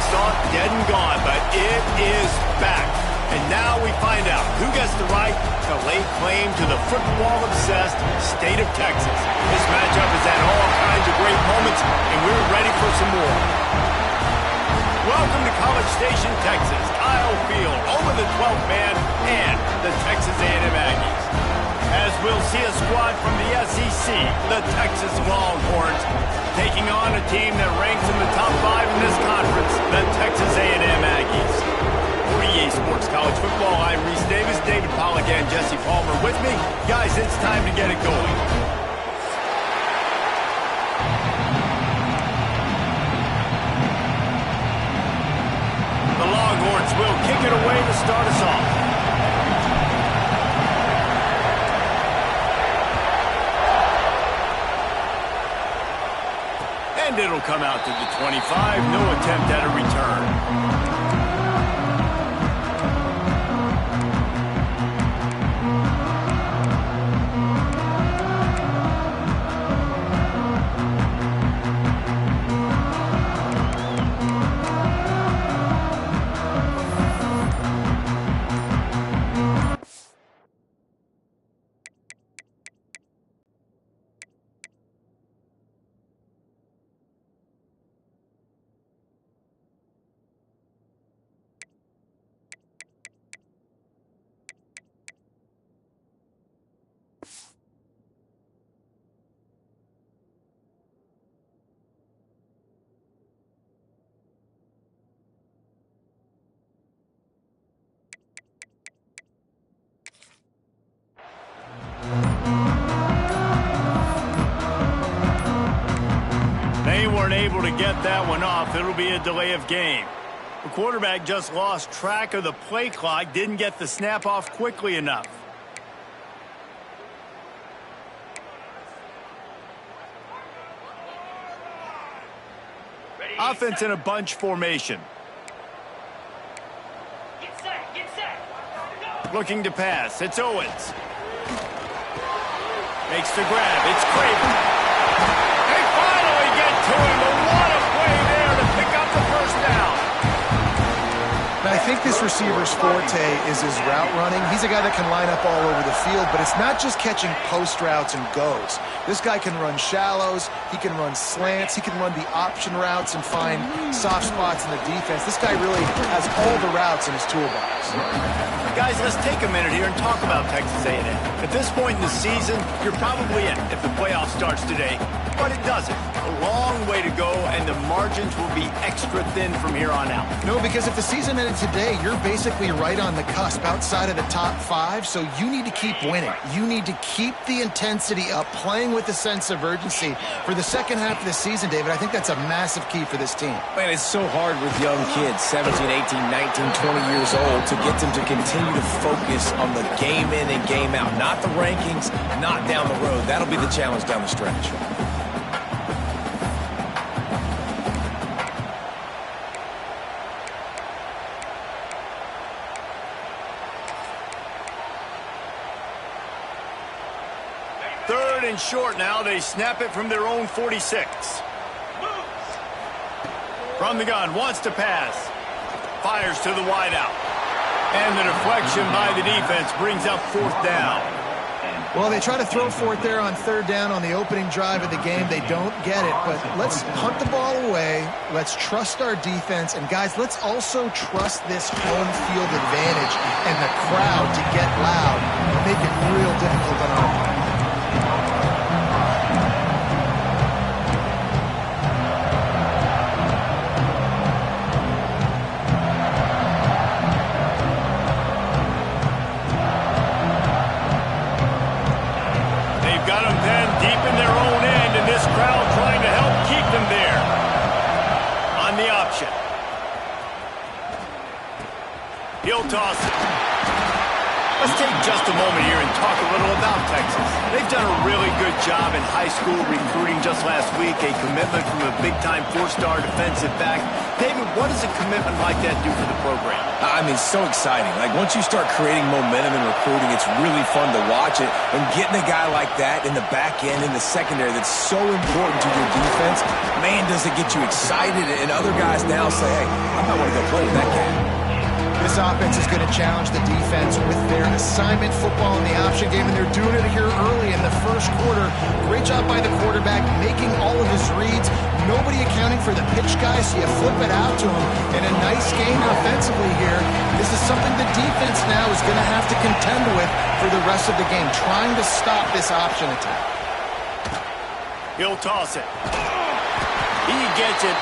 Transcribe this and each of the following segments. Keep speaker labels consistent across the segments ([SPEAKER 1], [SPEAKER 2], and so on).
[SPEAKER 1] Fans thought dead and gone, but it is back. And now we find out who gets the right to lay claim to the football-obsessed state of Texas. This matchup has had all kinds of great moments, and we're ready for some more. Welcome to College Station, Texas. Kyle Field, home of the 12th man and the Texas A&M Aggies. As we'll see a squad from the SEC, the Texas Longhorns, taking on a team that ranks in the top 5 in this conference, the Texas A&M Aggies. For EA Sports College Football, I'm Reese Davis, David Pollack, and Jesse Palmer with me. Guys, it's time to get it going. The Longhorns will kick it away to start us off. And it'll come out to the 25. No attempt at a return. They weren't able to get that one off. It'll be a delay of game. The quarterback just lost track of the play clock, didn't get the snap off quickly enough. Offense in a bunch formation.
[SPEAKER 2] Get set. Go.
[SPEAKER 1] Looking to pass. It's Owens. Makes the grab. It's Craven. They finally get to him, but what a play there to pick up the first down.
[SPEAKER 3] Now, I think this receiver's forte is his route running. He's a guy that can line up all over the field, but it's not just catching post routes and goes. This guy can run shallows, he can run slants, he can run the option routes and find soft spots in the defense. This guy really has all the routes in his toolbox.
[SPEAKER 1] Guys, let's take a minute here and talk about Texas A&M. At this point in the season, you're probably in if the playoff starts today, but it doesn't. A long way to go, and the margins will be extra thin from here on out.
[SPEAKER 3] No, because if the season ended today, you're basically right on the cusp outside of the top 5, so you need to keep winning. You need to keep the intensity up, playing with a sense of urgency for the second half of the season, David. I think that's a massive key for this team.
[SPEAKER 4] Man, it's so hard with young kids, 17, 18, 19, 20 years old, to get them to continue to focus on the game in and game out, not the rankings, not down the road. That'll be the challenge down the stretch.
[SPEAKER 1] Third and short now. They snap it from their own 46. From the gun, wants to pass. Fires to the wideout. And the deflection by the defense brings up fourth down.
[SPEAKER 3] Well, they try to throw for it there on third down on the opening drive of the game. They don't get it, but let's punt the ball away. Let's trust our defense. And, guys, let's also trust this home field advantage and the crowd to get loud and make it real difficult on our part.
[SPEAKER 1] He'll toss it. Let's take just a moment here and talk a little about Texas. They've done a really good job in high school recruiting just last week. A commitment from a big-time 4-star defensive back David, what does a commitment like that do for the program?
[SPEAKER 4] I mean, so exciting. Like, once you start creating momentum in recruiting, it's really fun to watch it. And getting a guy like that in the back end, in the secondary, that's so important to your defense, man, does it get you excited. And other guys now say, hey, I might want to go play with that guy.
[SPEAKER 3] This offense is going to challenge the defense with their assignment football in the option game, and they're doing it here early in the first quarter. Great job by the quarterback, making all of his reads. Nobody accounting for the pitch guy, so you flip it out to him. And a nice game offensively here. This is something the defense now is going to have to contend with for the rest of the game, trying to stop this option attack.
[SPEAKER 1] He'll toss it. He gets it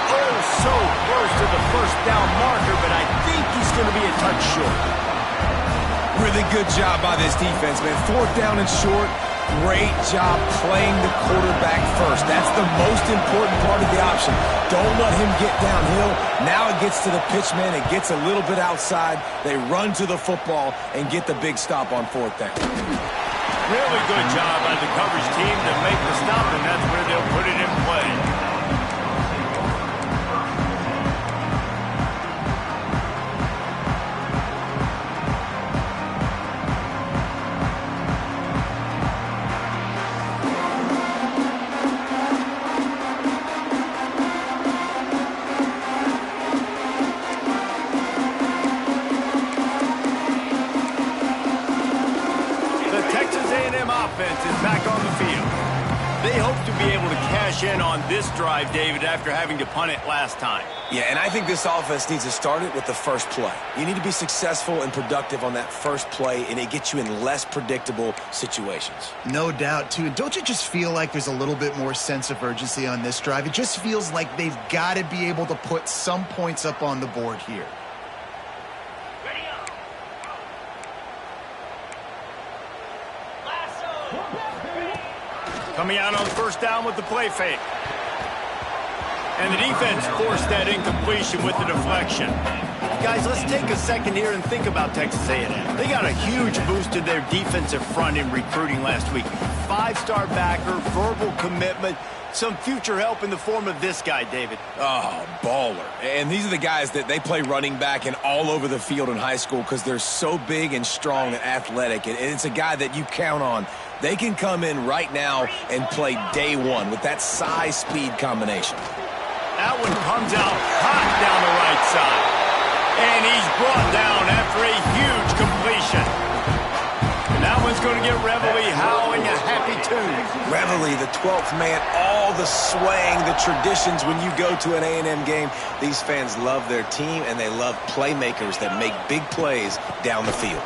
[SPEAKER 1] so close to the first down marker, but I think he's going to be a touch short.
[SPEAKER 4] Really good job by this defense, man. 4th down and short. Great job playing the quarterback first. That's the most important part of the option. Don't let him get downhill. Now it gets to the pitch man. It gets a little bit outside. They run to the football and get the big stop on 4th down.
[SPEAKER 1] Really good job by the coverage team to make the stop, and that's where they'll put it in play. Is back on the field. They hope to be able to cash in on this drive, David, after having to punt it last time.
[SPEAKER 4] Yeah, and I think this offense needs to start it with the first play. You need to be successful and productive on that first play, and it gets you in less predictable situations.
[SPEAKER 3] No doubt, too. Don't you just feel like there's a little bit more sense of urgency on this drive? It just feels like they've got to be able to put some points up on the board here.
[SPEAKER 1] Coming out on 1st down with the play fake. And the defense forced that incompletion with the deflection. Guys, let's take a second here and think about Texas A&M. They got a huge boost to their defensive front in recruiting last week. 5-star backer, verbal commitment, some future help in the form of this guy, David.
[SPEAKER 4] Oh, baller. And these are the guys that they play running back and all over the field in high school because they're so big and strong and athletic. And it's a guy that you count on. They can come in right now and play day one with that size-speed combination.
[SPEAKER 1] That one comes out hot down the right side. And he's brought down after a huge completion. And that one's going to get Reveille howling a happy tune.
[SPEAKER 4] Reveille, the 12th man, all the swaying, the traditions when you go to an A&M game. These fans love their team, and they love playmakers that make big plays down the field.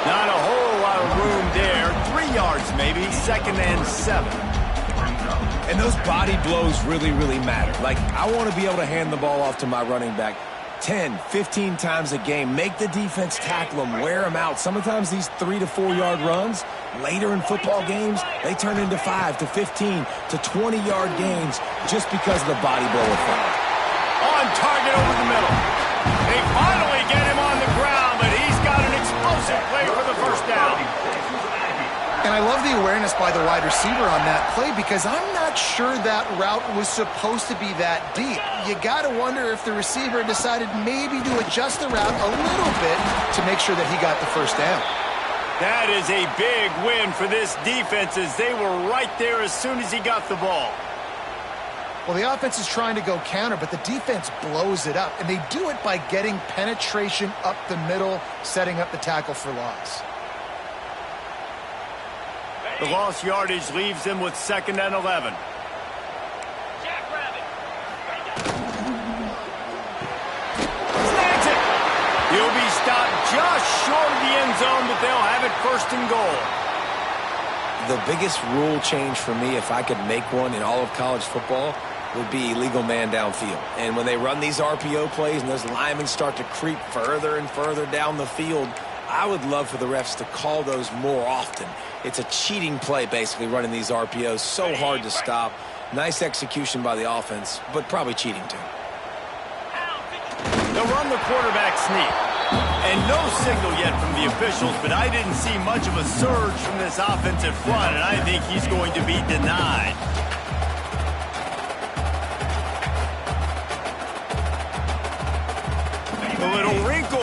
[SPEAKER 1] Not a whole lot of room there. 3 yards maybe, 2nd and 7.
[SPEAKER 4] And those body blows really, really matter. Like, I want to be able to hand the ball off to my running back 10, 15 times a game. Make the defense tackle them, wear them out. Sometimes these 3 to 4 yard runs, later in football games, they turn into 5 to 15 to 20 yard gains just because of the body blow effect.
[SPEAKER 1] On target over the middle. They finally get him on the ground, but he's got an explosive play for the 1st down.
[SPEAKER 3] And I love the awareness by the wide receiver on that play because I'm not sure that route was supposed to be that deep. You got to wonder if the receiver decided maybe to adjust the route a little bit to make sure that he got the 1st down.
[SPEAKER 1] That is a big win for this defense as they were right there as soon as he got the ball.
[SPEAKER 3] Well, the offense is trying to go counter, but the defense blows it up, and they do it by getting penetration up the middle, setting up the tackle for loss.
[SPEAKER 1] The lost yardage leaves them with 2nd and 11. Snags it. He'll be stopped just short of the end zone, but they'll have it 1st and goal.
[SPEAKER 4] The biggest rule change for me, if I could make one in all of college football, would be illegal man downfield. And when they run these RPO plays and those linemen start to creep further and further down the field, I would love for the refs to call those more often. It's a cheating play, basically, running these RPOs. So hard to stop. Nice execution by the offense, but probably cheating, too.
[SPEAKER 1] They'll run the quarterback sneak. And no signal yet from the officials, but I didn't see much of a surge from this offensive front, and I think he's going to be denied.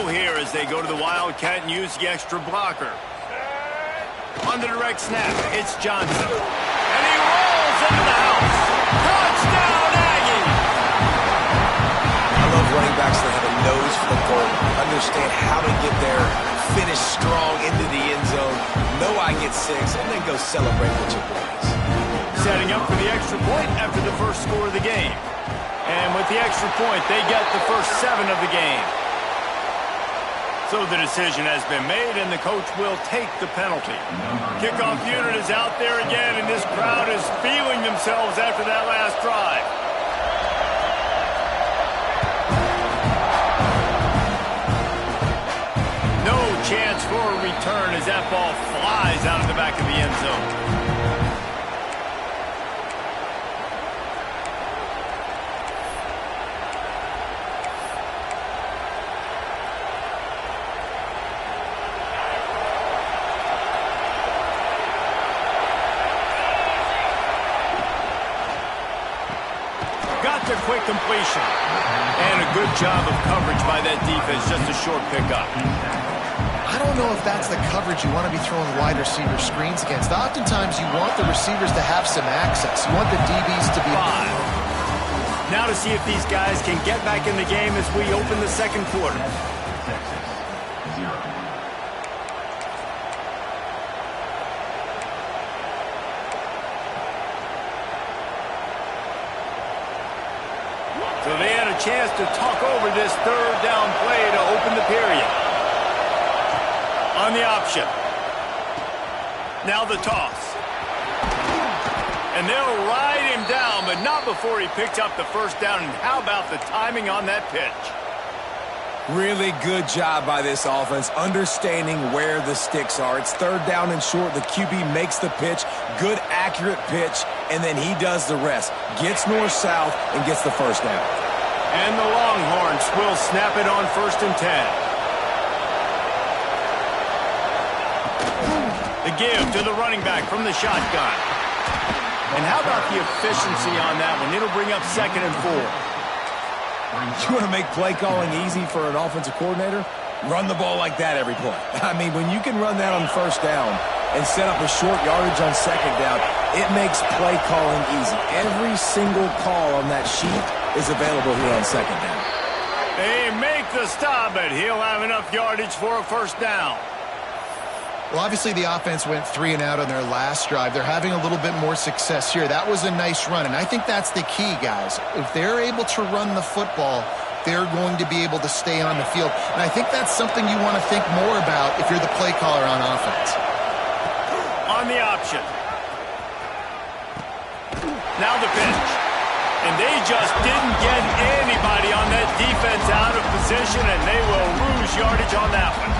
[SPEAKER 1] go here as they go to the Wildcat and use the extra blocker. On the direct snap, it's Johnson. And he rolls into the house. Touchdown, Aggie!
[SPEAKER 4] I love running backs that have a nose for the goal, understand how to get there, finish strong into the end zone, know I get 6, and then go celebrate with your boys.
[SPEAKER 1] Setting up for the extra point after the first score of the game. And with the extra point, they get the first 7 of the game. So the decision has been made, and the coach will take the penalty. Kickoff unit is out there again, and this crowd is feeling themselves after that last drive. No chance for a return as that ball flies out of the back of the end zone. Got the quick completion. And a good job of coverage by that defense, just a short pickup.
[SPEAKER 3] I don't know if that's the coverage you want to be throwing wide receiver screens against. Oftentimes, you want the receivers to have some access. You want the DBs to be...
[SPEAKER 1] 5. Now to see if these guys can get back in the game as we open the second quarter. So they had a chance to talk over this third down play to open the period. On the option. Now the toss. And they'll ride him down, but not before he picks up the first down. And how about the timing on that pitch?
[SPEAKER 4] Really good job by this offense, understanding where the sticks are. It's third down and short. The QB makes the pitch, good, accurate pitch, and then he does the rest. Gets north-south and gets the first down.
[SPEAKER 1] And the Longhorns will snap it on 1st and 10. The give to the running back from the shotgun. And how about the efficiency on that one? It'll bring up 2nd and 4.
[SPEAKER 4] You want to make play calling easy for an offensive coordinator? Run the ball like that every play. I mean, when you can run that on 1st down and set up a short yardage on 2nd down, it makes play calling easy. Every single call on that sheet is available here on 2nd down.
[SPEAKER 1] They make the stop, but he'll have enough yardage for a first down.
[SPEAKER 3] Well, obviously the offense went 3 and out on their last drive. They're having a little bit more success here. That was a nice run, and I think that's the key, guys. If they're able to run the football, they're going to be able to stay on the field. And I think that's something you want to think more about if you're the play caller on offense.
[SPEAKER 1] On the option. Now the pitch. And they just didn't get anybody on that defense out of position, and they will lose yardage on that one.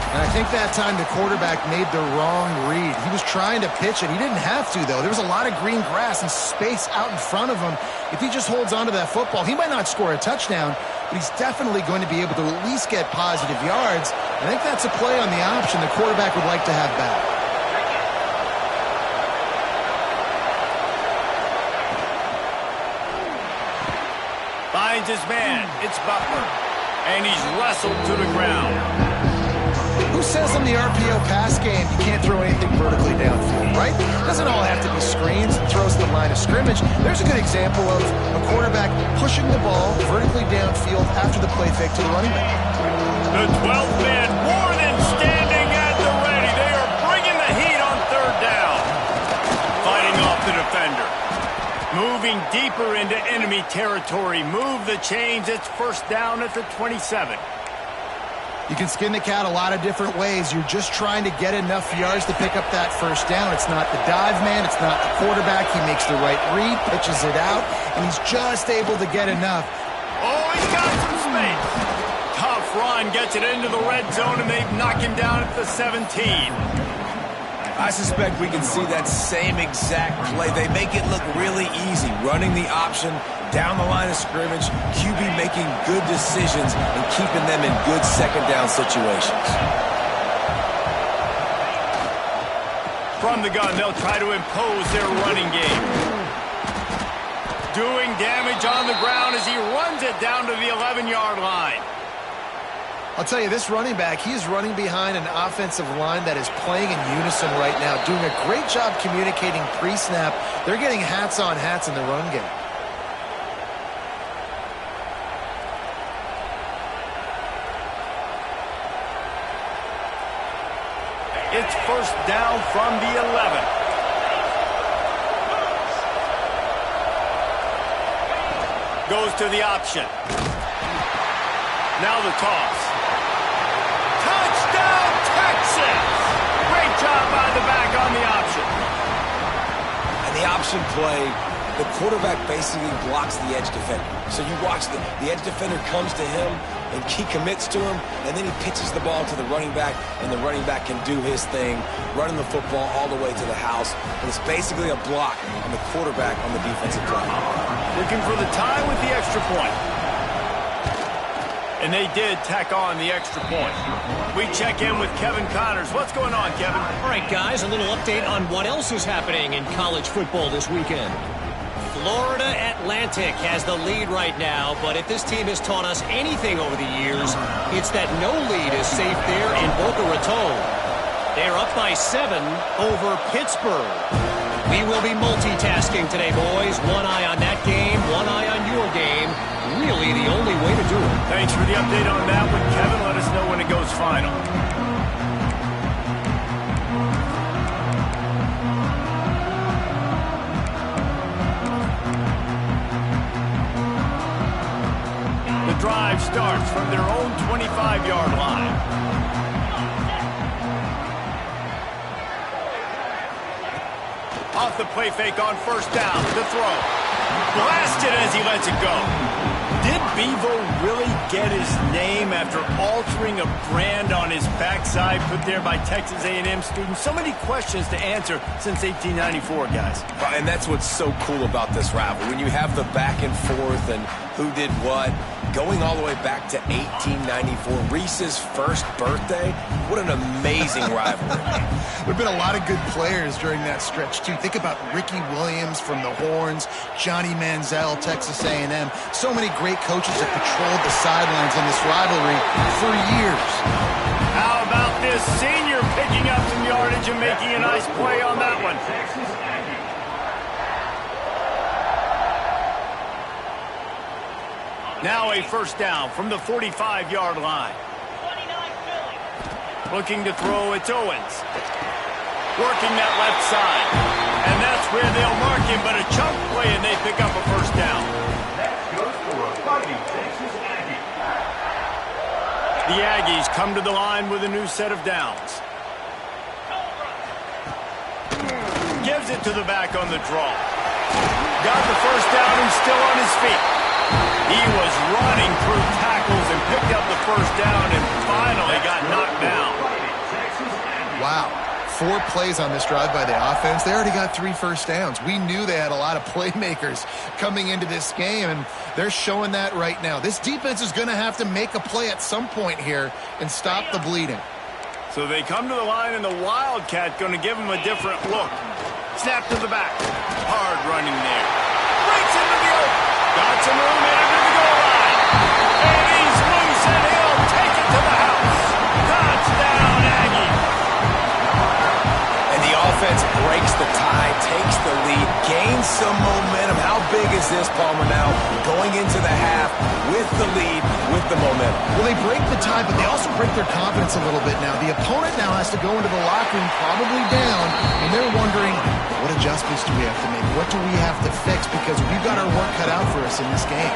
[SPEAKER 3] And I think that time the quarterback made the wrong read. He was trying to pitch it. He didn't have to, though. There was a lot of green grass and space out in front of him. If he just holds onto that football, he might not score a touchdown, but he's definitely going to be able to at least get positive yards. I think that's a play on the option the quarterback would like to have back.
[SPEAKER 1] Finds his man. It's Butler. And he's wrestled to the ground.
[SPEAKER 3] Who says in the RPO pass game you can't throw anything vertically downfield, right? It doesn't all have to be screens and throws to the line of scrimmage. There's a good example of a quarterback pushing the ball vertically downfield after the play fake to the running back.
[SPEAKER 1] The 12th man more than standing at the ready. They are bringing the heat on 3rd down. Fighting off the defender. Moving deeper into enemy territory. Move the chains. It's 1st down at the 27.
[SPEAKER 3] You can skin the cat a lot of different ways. You're just trying to get enough yards to pick up that 1st down. It's not the dive man. It's not the quarterback. He makes the right read, pitches it out, and he's just able to get enough.
[SPEAKER 1] Oh, he's got some space. Tough run, gets it into the red zone, and they knock him down at the 17.
[SPEAKER 4] I suspect we can see that same exact play. They make it look really easy, running the option down the line of scrimmage, QB making good decisions and keeping them in good 2nd down situations.
[SPEAKER 1] From the gun, they'll try to impose their running game. Doing damage on the ground as he runs it down to the 11-yard line.
[SPEAKER 3] I'll tell you, this running back, he's running behind an offensive line that is playing in unison right now, doing a great job communicating pre-snap. They're getting hats on hats in the run game.
[SPEAKER 1] It's first down from the 11. Goes to the option. Now the toss. Touchdown, Texas! Great job by the back on the option.
[SPEAKER 4] And the option play, the quarterback basically blocks the edge defender. So you watch the edge defender comes to him, and he commits to him, and then he pitches the ball to the running back, and the running back can do his thing, running the football all the way to the house. And it's basically a block on the quarterback on the defensive play.
[SPEAKER 1] Looking for the tie with the extra point. And they did tack on the extra point. We check in with Kevin Connors. What's going on, Kevin?
[SPEAKER 5] All right, guys, a little update on what else is happening in college football this weekend. Florida Atlantic has the lead right now, but if this team has taught us anything over the years, it's that no lead is safe there in Boca Raton. They're up by 7 over Pittsburgh. We will be multitasking today, boys. One eye on that game, one eye on your game. Really the only way to do it.
[SPEAKER 1] Thanks for the update on that one, Kevin. Let us know when it goes final. The drive starts from their own 25-yard line. Off the play fake on first down. The throw. Blasted as he lets it go. Did Bevo really get his name after altering a brand on his backside put there by Texas A&M students? So many questions to answer since 1894, guys.
[SPEAKER 4] And that's what's so cool about this rivalry. When you have the back and forth and who did what, going all the way back to 1894, Reese's first birthday. What an amazing rivalry.
[SPEAKER 3] There have been a lot of good players during that stretch, too. Think about Ricky Williams from the Horns, Johnny Manziel, Texas A&M. So many great coaches have patrolled the sidelines in this rivalry for years.
[SPEAKER 1] How about this senior picking up some yardage and making a nice play on that one? Now a first down from the 45-yard line. Looking to throw, it's Owens. Working that left side. And that's where they'll mark him, but a chunk play and they pick up a first down. The Aggies come to the line with a new set of downs. Gives it to the back on the draw. Got the first down and still on his feet. He was running through tackles and picked up the first down and finally got knocked down.
[SPEAKER 3] Wow. 4 plays on this drive by the offense. They already got 3 first downs. We knew they had a lot of playmakers coming into this game, and they're showing that right now. This defense is going to have to make a play at some point here and stop the bleeding.
[SPEAKER 1] So they come to the line, and the Wildcat going to give them a different look. Snap to the back. Hard running there. Breaks into the open. Got some room in under the goal line. And he's loose, and he'll take it to the house. Touchdown, Aggie.
[SPEAKER 4] And the offense breaks the tie, takes the lead, gains some momentum. How big is this, Palmer, now? Going into the half with the lead, with the momentum.
[SPEAKER 3] Well, they break the tie, but they also break their confidence a little bit now. The opponent now has to go into the locker room probably down, and they're wondering, what adjustments do we have to make? What do we have to fix? Because we've got our work cut out for us in this game.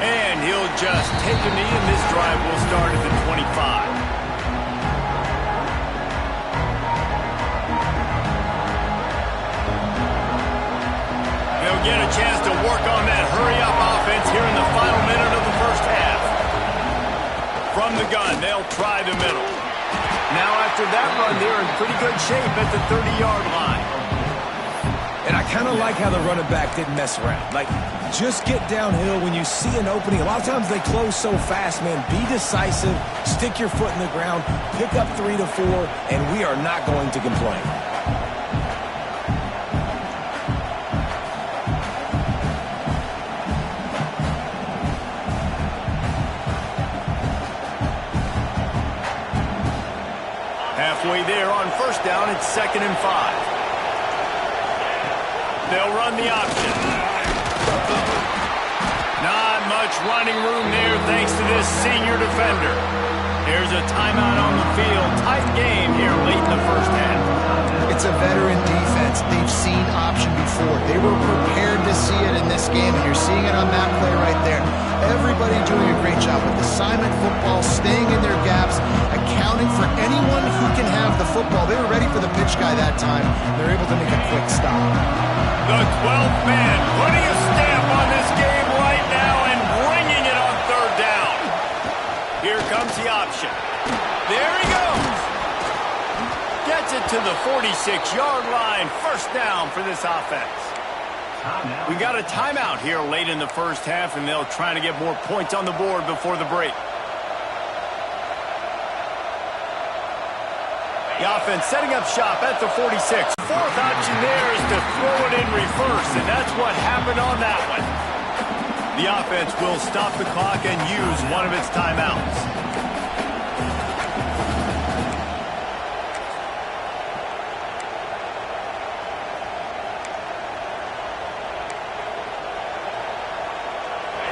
[SPEAKER 1] And he'll just take a knee, and this drive will start at the 25. He'll get a chance to work on that hurry-up offense here in the final minute of the first half. From the gun, they'll try the middle. Now after that run, they're in pretty good shape at the 30-yard line.
[SPEAKER 4] And I kind of like how the running back didn't mess around. Like, just get downhill when you see an opening. A lot of times they close so fast, man. Be decisive, stick your foot in the ground, pick up 3 to 4, and we are not going to complain.
[SPEAKER 1] Halfway there on first down, it's 2nd and 5. They'll run the option. Not much running room there thanks to this senior defender. Here's a timeout on the field. Tight game here late in the first half.
[SPEAKER 3] It's a veteran defense. They've seen option before. They were prepared to see it in this game, and you're seeing it on that play right there. Everybody doing a great job with assignment football, staying in their gaps, accounting for anyone who can have the football. They were ready for the pitch guy that time. They're able to make a quick stop.
[SPEAKER 1] The 12th man putting a stamp on this game right now and bringing it on 3rd down. Here comes the option. There he goes. Gets it to the 46-yard line. 1st down for this offense. We got a timeout here late in the first half, and they'll try to get more points on the board before the break. The offense setting up shop at the 46. 4th option there is to throw it in reverse, and that's what happened on that one. The offense will stop the clock and use one of its timeouts.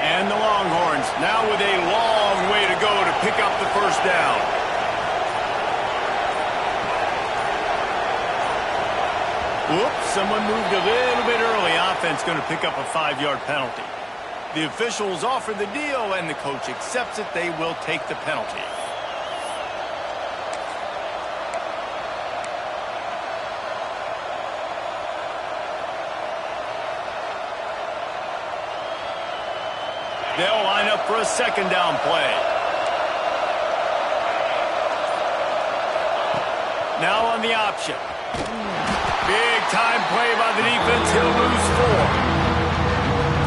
[SPEAKER 1] And the Longhorns now with a long way to go to pick up the 1st down. Whoops, someone moved a little bit early. Offense going to pick up a 5-yard penalty. The officials offer the deal, and the coach accepts it. They will take the penalty. They'll line up for a 2nd down play. Now on the option. Big time play by the defense. He'll lose 4.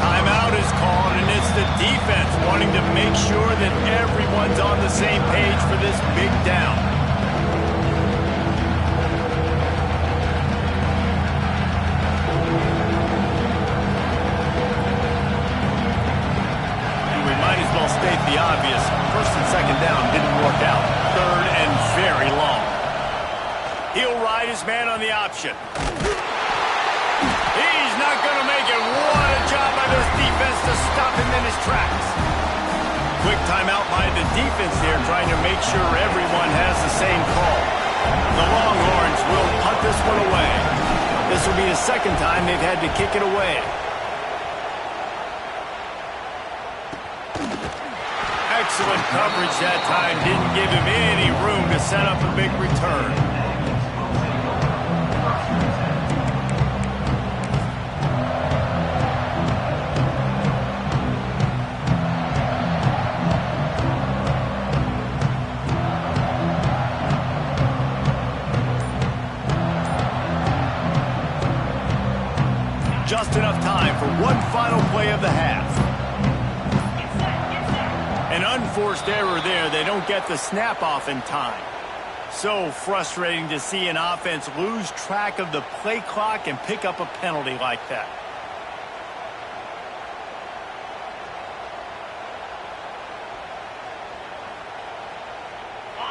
[SPEAKER 1] Timeout is called, and it's the defense wanting to make sure that everyone's on the same page for this big down. We might as well state the obvious. 1st and 2nd down didn't work out. 3rd and very long. He'll ride his man on the option. He's not going to make it. What a job by this defense to stop him in his tracks. Quick timeout by the defense there, trying to make sure everyone has the same call. The Longhorns will punt this one away. This will be the 2nd time they've had to kick it away. Excellent coverage that time. Didn't give him any room to set up a big return. Just enough time for one final play of the half. An unforced error there. They don't get the snap off in time. So frustrating to see an offense lose track of the play clock and pick up a penalty like that.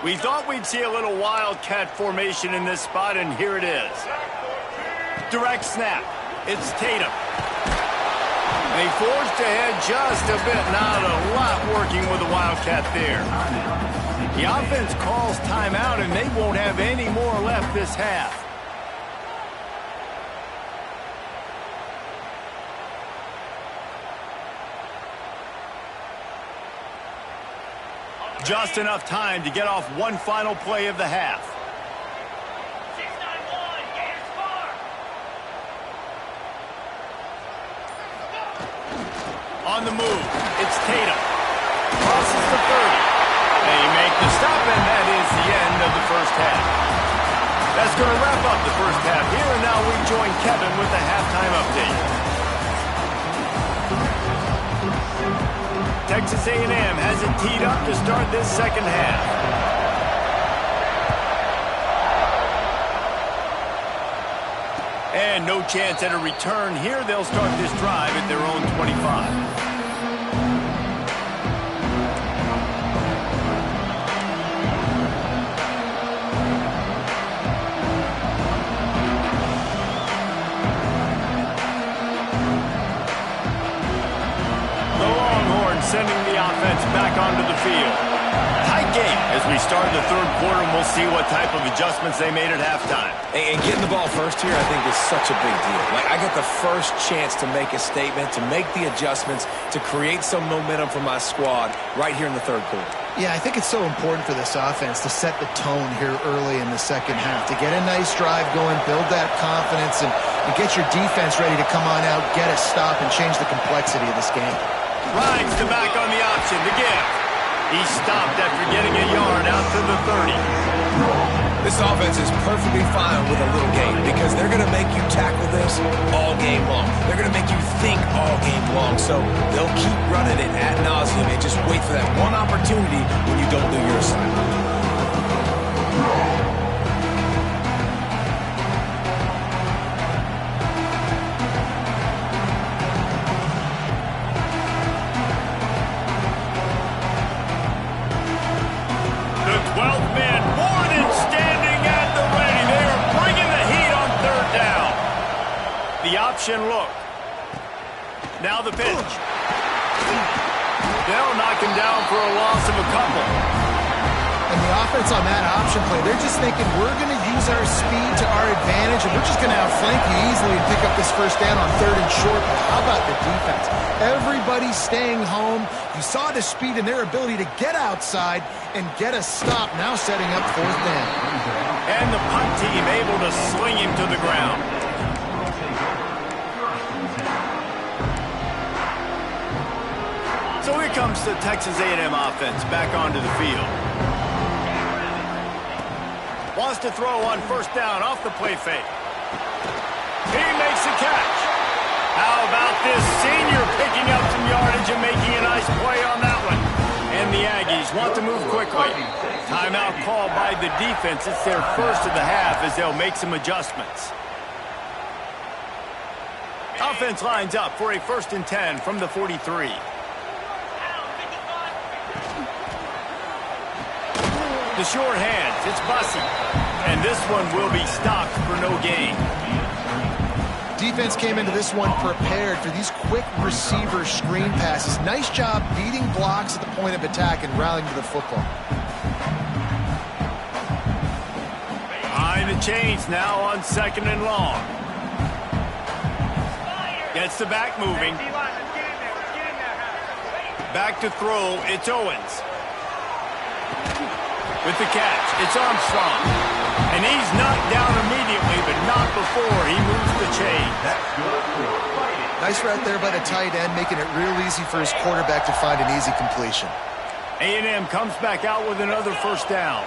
[SPEAKER 1] We thought we'd see a little wildcat formation in this spot, and here it is. Direct snap. It's Tatum. They forged ahead just a bit. Not a lot working with the Wildcat there. The offense calls timeout, and they won't have any more left this half. Just enough time to get off one final play of the half. On the move, it's Tatum. Crosses the 30. They make the stop, and that is the end of the first half. That's going to wrap up the first half here, and now we join Kevin with the halftime update. Texas A&M has it teed up to start this second half. And no chance at a return here. They'll start this drive at their own 25. offense back onto the field. Tight game as we start the third quarter, and we'll see what type of adjustments they made at halftime.
[SPEAKER 4] And getting the ball first here, I think, is such a big deal. Like, I get the first chance to make a statement, to make the adjustments, to create some momentum for my squad right here in the third quarter.
[SPEAKER 3] Yeah, I think it's so important for this offense to set the tone here early in the second half, to get a nice drive going, build that confidence, and get your defense ready to come on out, get a stop, and change the complexity of this game.
[SPEAKER 1] Rides the back on the option to give. He stopped after getting a yard out to the 30.
[SPEAKER 4] This offense is perfectly fine with a little game because they're going to make you tackle this all game long. They're going to make you think all game long. So they'll keep running it ad nauseum and just wait for that one opportunity when you don't do your assignment.
[SPEAKER 1] Look. Now the pitch. They'll knock him down for a loss of a couple.
[SPEAKER 3] And the offense on that option play, they're just thinking we're going to use our speed to our advantage, and we're just going to outflank you easily and pick up this first down on third and short. But how about the defense? Everybody's staying home. You saw the speed and their ability to get outside and get a stop, now setting up fourth down.
[SPEAKER 1] And the punt team able to sling him to the ground. So here comes the Texas A&M offense back onto the field. Wants to throw on first down off the play fake. He makes the catch. How about this senior picking up some yardage and making a nice play on that one? And the Aggies want to move quickly. Timeout called by the defense. It's their first of the half as they'll make some adjustments. Offense lines up for a 1st and 10 from the 43. The short hands, it's Bussey. And this one will be stopped for no gain.
[SPEAKER 3] Defense came into this one prepared for these quick receiver screen passes. Nice job beating blocks at the point of attack and rallying to the football.
[SPEAKER 1] Behind the chains now on 2nd and long. Gets the back moving. Back to throw, it's Owens. With the catch, it's Armstrong. And he's knocked down immediately, but not before he moves the chain.
[SPEAKER 3] Nice route there by the tight end, making it real easy for his quarterback to find an easy completion.
[SPEAKER 1] A&M comes back out with another first down.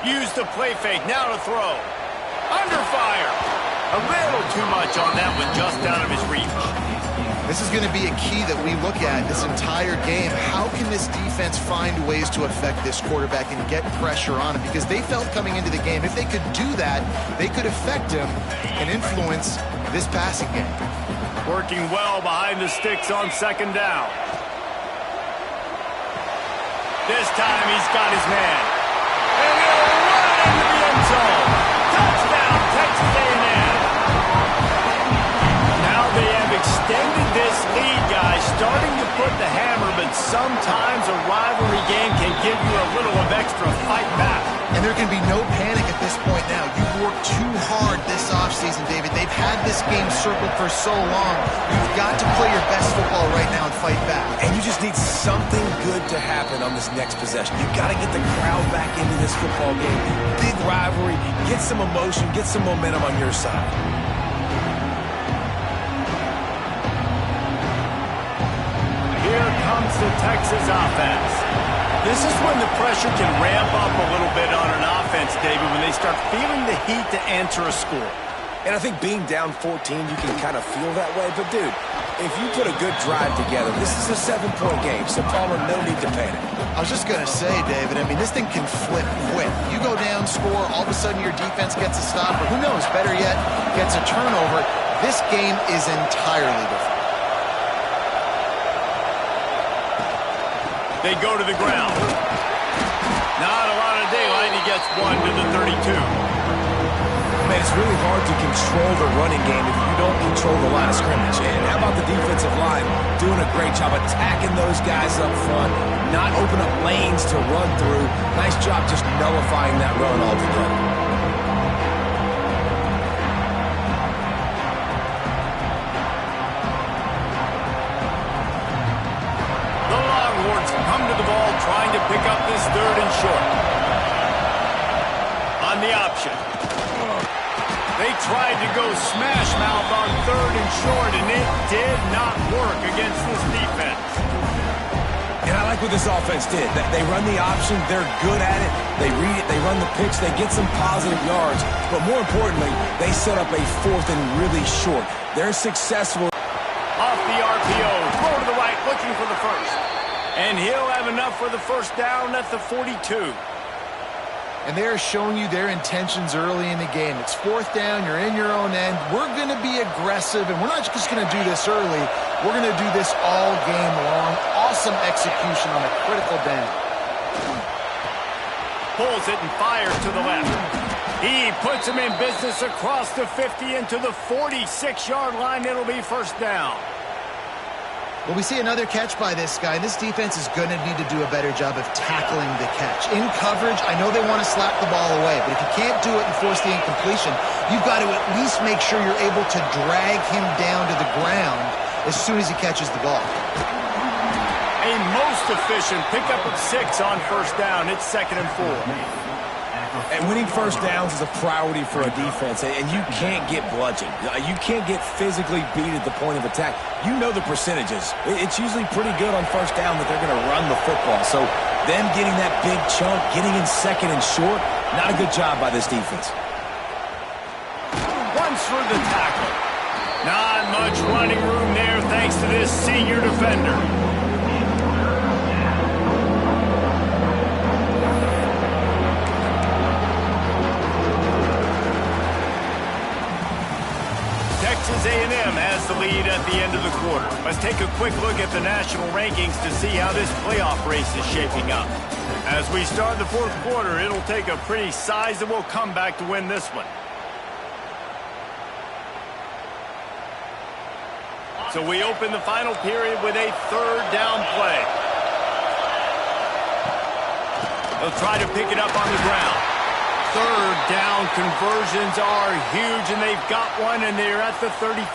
[SPEAKER 1] Use the play fake, now to throw. Under fire. A little too much on that one, just out of his reach.
[SPEAKER 3] This is going to be a key that we look at this entire game. How can this defense find ways to affect this quarterback and get pressure on him? Because they felt coming into the game, if they could do that, they could affect him and influence this passing game.
[SPEAKER 1] Working well behind the sticks on 2nd down. This time he's got his man. And he'll run into the end zone. Touchdown, Texas A&M. Now they have extended this lead, guys, starting to put the hammer, but sometimes a rivalry game can give you a little of extra fight back.
[SPEAKER 3] And there can be no panic at this point now. You've worked too hard this offseason, David. They've had this game circled for so long. You've got to play your best football right now and fight back.
[SPEAKER 4] And you just need something good to happen on this next possession. You've got to get the crowd back into this football game. Big rivalry. Get some emotion. Get some momentum on your side.
[SPEAKER 1] Here comes the Texas offense. This is when the pressure can ramp up a little bit on an offense, David, when they start feeling the heat to answer a score.
[SPEAKER 4] And I think being down 14, you can kind of feel that way. But, dude, if you put a good drive together, this is a 7-point game. So, Palmer, no need to panic.
[SPEAKER 3] I was just going to say, David, I mean, this thing can flip quick. You go down, score, all of a sudden your defense gets a stop, or who knows, better yet, gets a turnover. This game is entirely different.
[SPEAKER 1] They go to the ground. Not a lot of daylight. He gets one to the 32.
[SPEAKER 4] Man, it's really hard to control the running game if you don't control the line of scrimmage. And how about the defensive line doing a great job attacking those guys up front, not open up lanes to run through. Nice job just nullifying that run altogether.
[SPEAKER 1] The Longhorns come to the ball trying to pick up this 3rd and short. On the option. They tried to go smash mouth on 3rd and short, and it did not work against this defense.
[SPEAKER 4] And I like what this offense did. They run the option. They're good at it. They read it. They run the pitch. They get some positive yards. But more importantly, they set up a 4th and really short. They're successful.
[SPEAKER 1] Off the RPO, throw to the right, looking for the first. And he'll have enough for the first down at the 42.
[SPEAKER 3] And they're showing you their intentions early in the game. It's 4th down, you're in your own end. We're going to be aggressive, and we're not just going to do this early. We're going to do this all game long. Awesome execution on a critical down.
[SPEAKER 1] Pulls it and fires to the left. He puts him in business across the 50 into the 46-yard line. It'll be first down.
[SPEAKER 3] Well, we see another catch by this guy. This defense is going to need to do a better job of tackling the catch. In coverage, I know they want to slap the ball away, but if you can't do it and force the incompletion, you've got to at least make sure you're able to drag him down to the ground as soon as he catches the ball.
[SPEAKER 1] A most efficient pickup of 6 on first down. It's 2nd and 4.
[SPEAKER 4] And winning first downs is a priority for a defense, and you can't get bludgeoned. You can't get physically beat at the point of attack. You know the percentages. It's usually pretty good on first down that they're going to run the football. So them getting that big chunk, getting in 2nd and short, not a good job by this defense.
[SPEAKER 1] Runs through the tackle. Not much running room there thanks to this senior defender. Texas A&M has the lead at the end of the quarter. Let's take a quick look at the national rankings to see how this playoff race is shaping up. As we start the 4th quarter, it'll take a pretty sizable comeback to win this one. So we open the final period with a 3rd down play. They'll try to pick it up on the ground. 3rd down conversions are huge, and they've got one, and they're at the 35.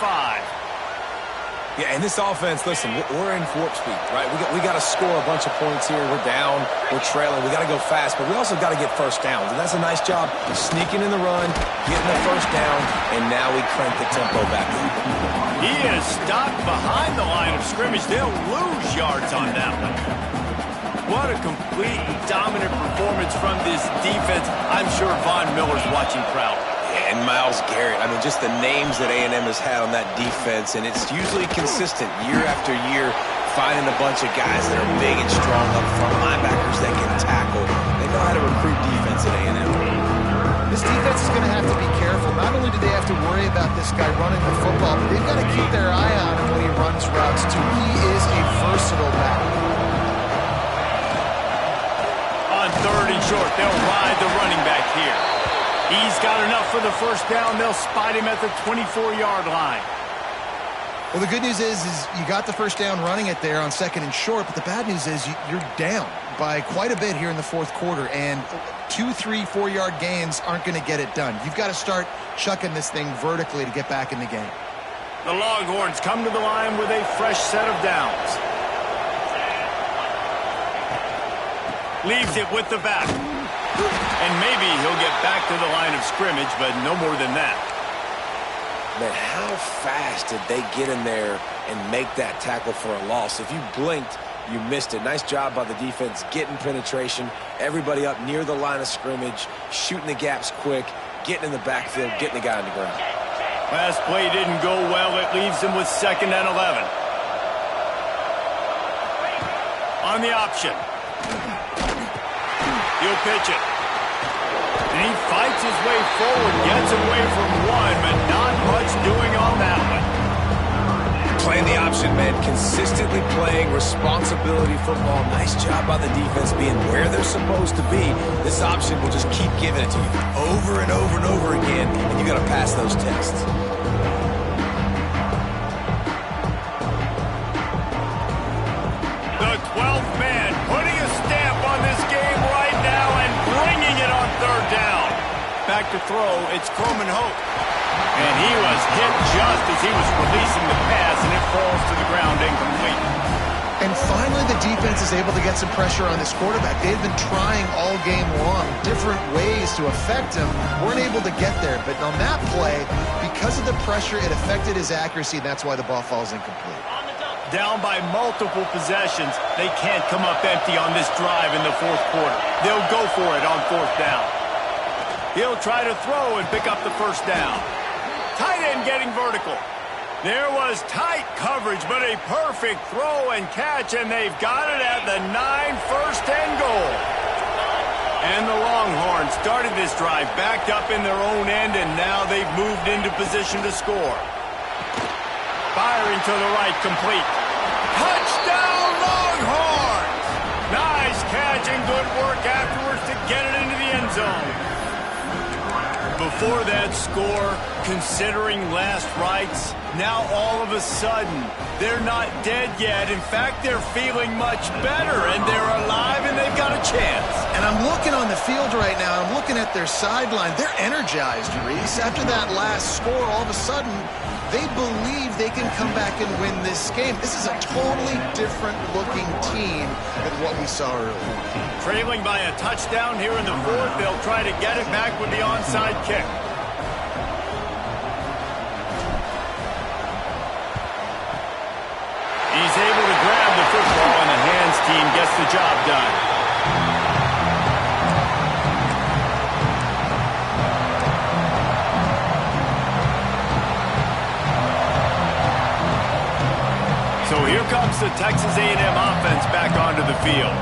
[SPEAKER 4] Yeah, and this offense, listen, we're in warp speed, right? We got to score a bunch of points here. We're down. We're trailing. We got to go fast, but we also got to get first downs, and that's a nice job sneaking in the run, getting the first down, and now we crank the tempo back up.
[SPEAKER 1] He is stopped behind the line of scrimmage. They'll lose yards on that one. What a complete dominant performance from this defense. I'm sure Von Miller's watching proud.
[SPEAKER 4] Yeah, and Myles Garrett. I mean, just the names that A&M has had on that defense, and it's usually consistent year after year, finding a bunch of guys that are big and strong up front, linebackers that can tackle. They know how to recruit defense at A&M.
[SPEAKER 3] This defense is going to have to be careful. Not only do they have to worry about this guy running the football, but they've got to keep their eye on him when he runs routes, too. He is a versatile back.
[SPEAKER 1] On 3rd and short, they'll ride the running back here. He's got enough for the first down. They'll spot him at the 24-yard line.
[SPEAKER 3] Well, the good news is you got the first down running it there on 2nd and short, but the bad news is you're down by quite a bit here in the 4th quarter, and 2, 3, 4-yard gains aren't going to get it done. You've got to start chucking this thing vertically to get back in the game.
[SPEAKER 1] The Longhorns come to the line with a fresh set of downs. Leaves it with the back. And maybe he'll get back to the line of scrimmage, but no more than that.
[SPEAKER 4] Man, how fast did they get in there and make that tackle for a loss? If you blinked, you missed it. Nice job by the defense getting penetration. Everybody up near the line of scrimmage, shooting the gaps quick, getting in the backfield, getting the guy on the ground.
[SPEAKER 1] Last play didn't go well. It leaves him with 2nd and 11. On the option. He'll pitch it. And he fights his way forward, gets away from one, but not much doing on that one.
[SPEAKER 4] Playing the option, man. Consistently playing responsibility football. Nice job by the defense being where they're supposed to be. This option will just keep giving it to you over and over and over again, and you got to pass pass those tests.
[SPEAKER 1] The 12th man putting a stamp on this game right now and bringing it on third down. Back to throw, it's Coleman Hope. And he was hit just as he was releasing the pass, and it falls to the ground incomplete.
[SPEAKER 3] And finally, the defense is able to get some pressure on this quarterback. They've been trying all game long different ways to affect him. Weren't able to get there. But on that play, because of the pressure, it affected his accuracy. That's why the ball falls incomplete.
[SPEAKER 1] Down by multiple possessions, they can't come up empty on this drive in the fourth quarter. They'll go for it on fourth down. He'll try to throw and pick up the first down. Tight end getting vertical. There was tight coverage, but a perfect throw and catch, and they've got it at the 9, first and goal. And the Longhorns started this drive backed up in their own end, and now they've moved into position to score. Firing to the right, complete. Touchdown, Longhorns! Nice catch and good work afterwards to get it into the end zone. Before that score, considering last rites, now all of a sudden, they're not dead yet. In fact, they're feeling much better, and they're alive, and they've got a chance.
[SPEAKER 3] And I'm looking on the field right now, I'm looking at their sideline. They're energized, Reese. After that last score, all of a sudden, they believe they can come back and win this game. This is a totally different-looking team than what we saw earlier.
[SPEAKER 1] Trailing by a touchdown here in the fourth, they'll try to get it back with the onside kick. He's able to grab the football, and the hands team gets the job done. So here comes the Texas A&M offense back onto the field.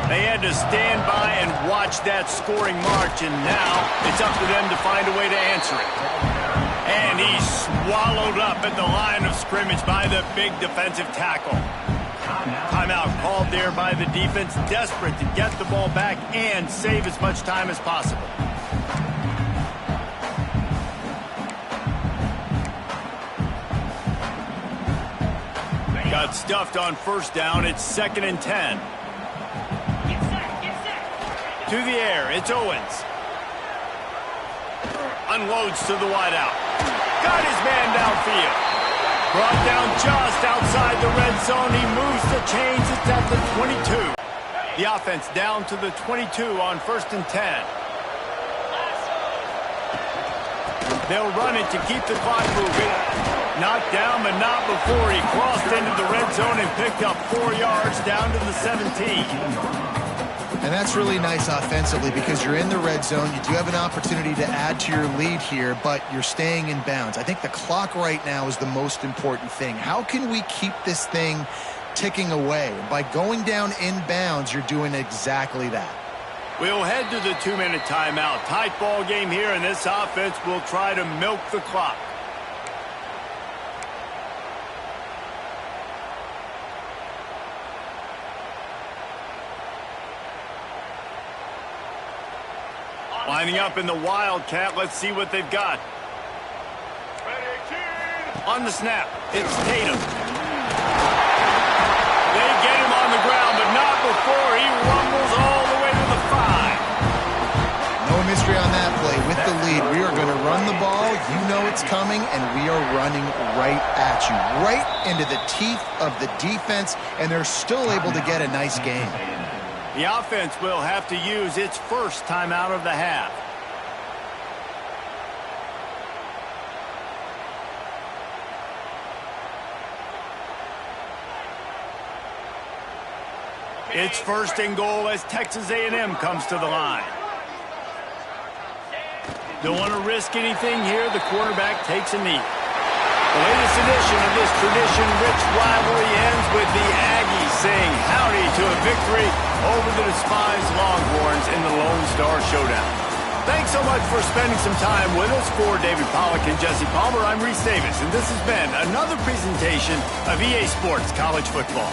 [SPEAKER 1] They had to stand by and watch that scoring march, and now it's up to them to find a way to answer it. And he's swallowed up at the line of scrimmage by the big defensive tackle. Timeout called there by the defense, desperate to get the ball back and save as much time as possible. Got stuffed on first down. It's 2nd and 10.
[SPEAKER 2] Get set.
[SPEAKER 1] To the air, it's Owens. Unloads to the wideout. Got his man downfield. Brought down just outside the red zone. He moves the chains. It's at the 22. The offense down to the 22 on 1st and 10. They'll run it to keep the clock moving. Knocked down, but not before he crossed into the red zone and picked up 4 yards down to the 17.
[SPEAKER 3] And that's really nice offensively because you're in the red zone. You do have an opportunity to add to your lead here, but you're staying in bounds. I think the clock right now is the most important thing. How can we keep this thing ticking away? By going down in bounds, you're doing exactly that.
[SPEAKER 1] We'll head to the 2-minute timeout. Tight ball game here, and this offense will try to milk the clock. Lining up in the Wildcat. Let's see what they've got. On the snap, it's Tatum. They get him on the ground, but not before he rumbles all the way to the 5.
[SPEAKER 3] No mystery on that play. With the lead, we are going to run the ball. You know it's coming, and we are running right at you, right into the teeth of the defense, and they're still able to get a nice game.
[SPEAKER 1] The offense will have to use its first timeout of the half. It's 1st and goal as Texas A&M comes to the line. Don't want to risk anything here. The quarterback takes a knee. The latest edition of this tradition-rich rivalry ends with the Aggies saying howdy to a victory over the despised Longhorns in the Lone Star Showdown. Thanks so much for spending some time with us. For David Pollack and Jesse Palmer, I'm Reese Davis, and this has been another presentation of EA Sports College Football.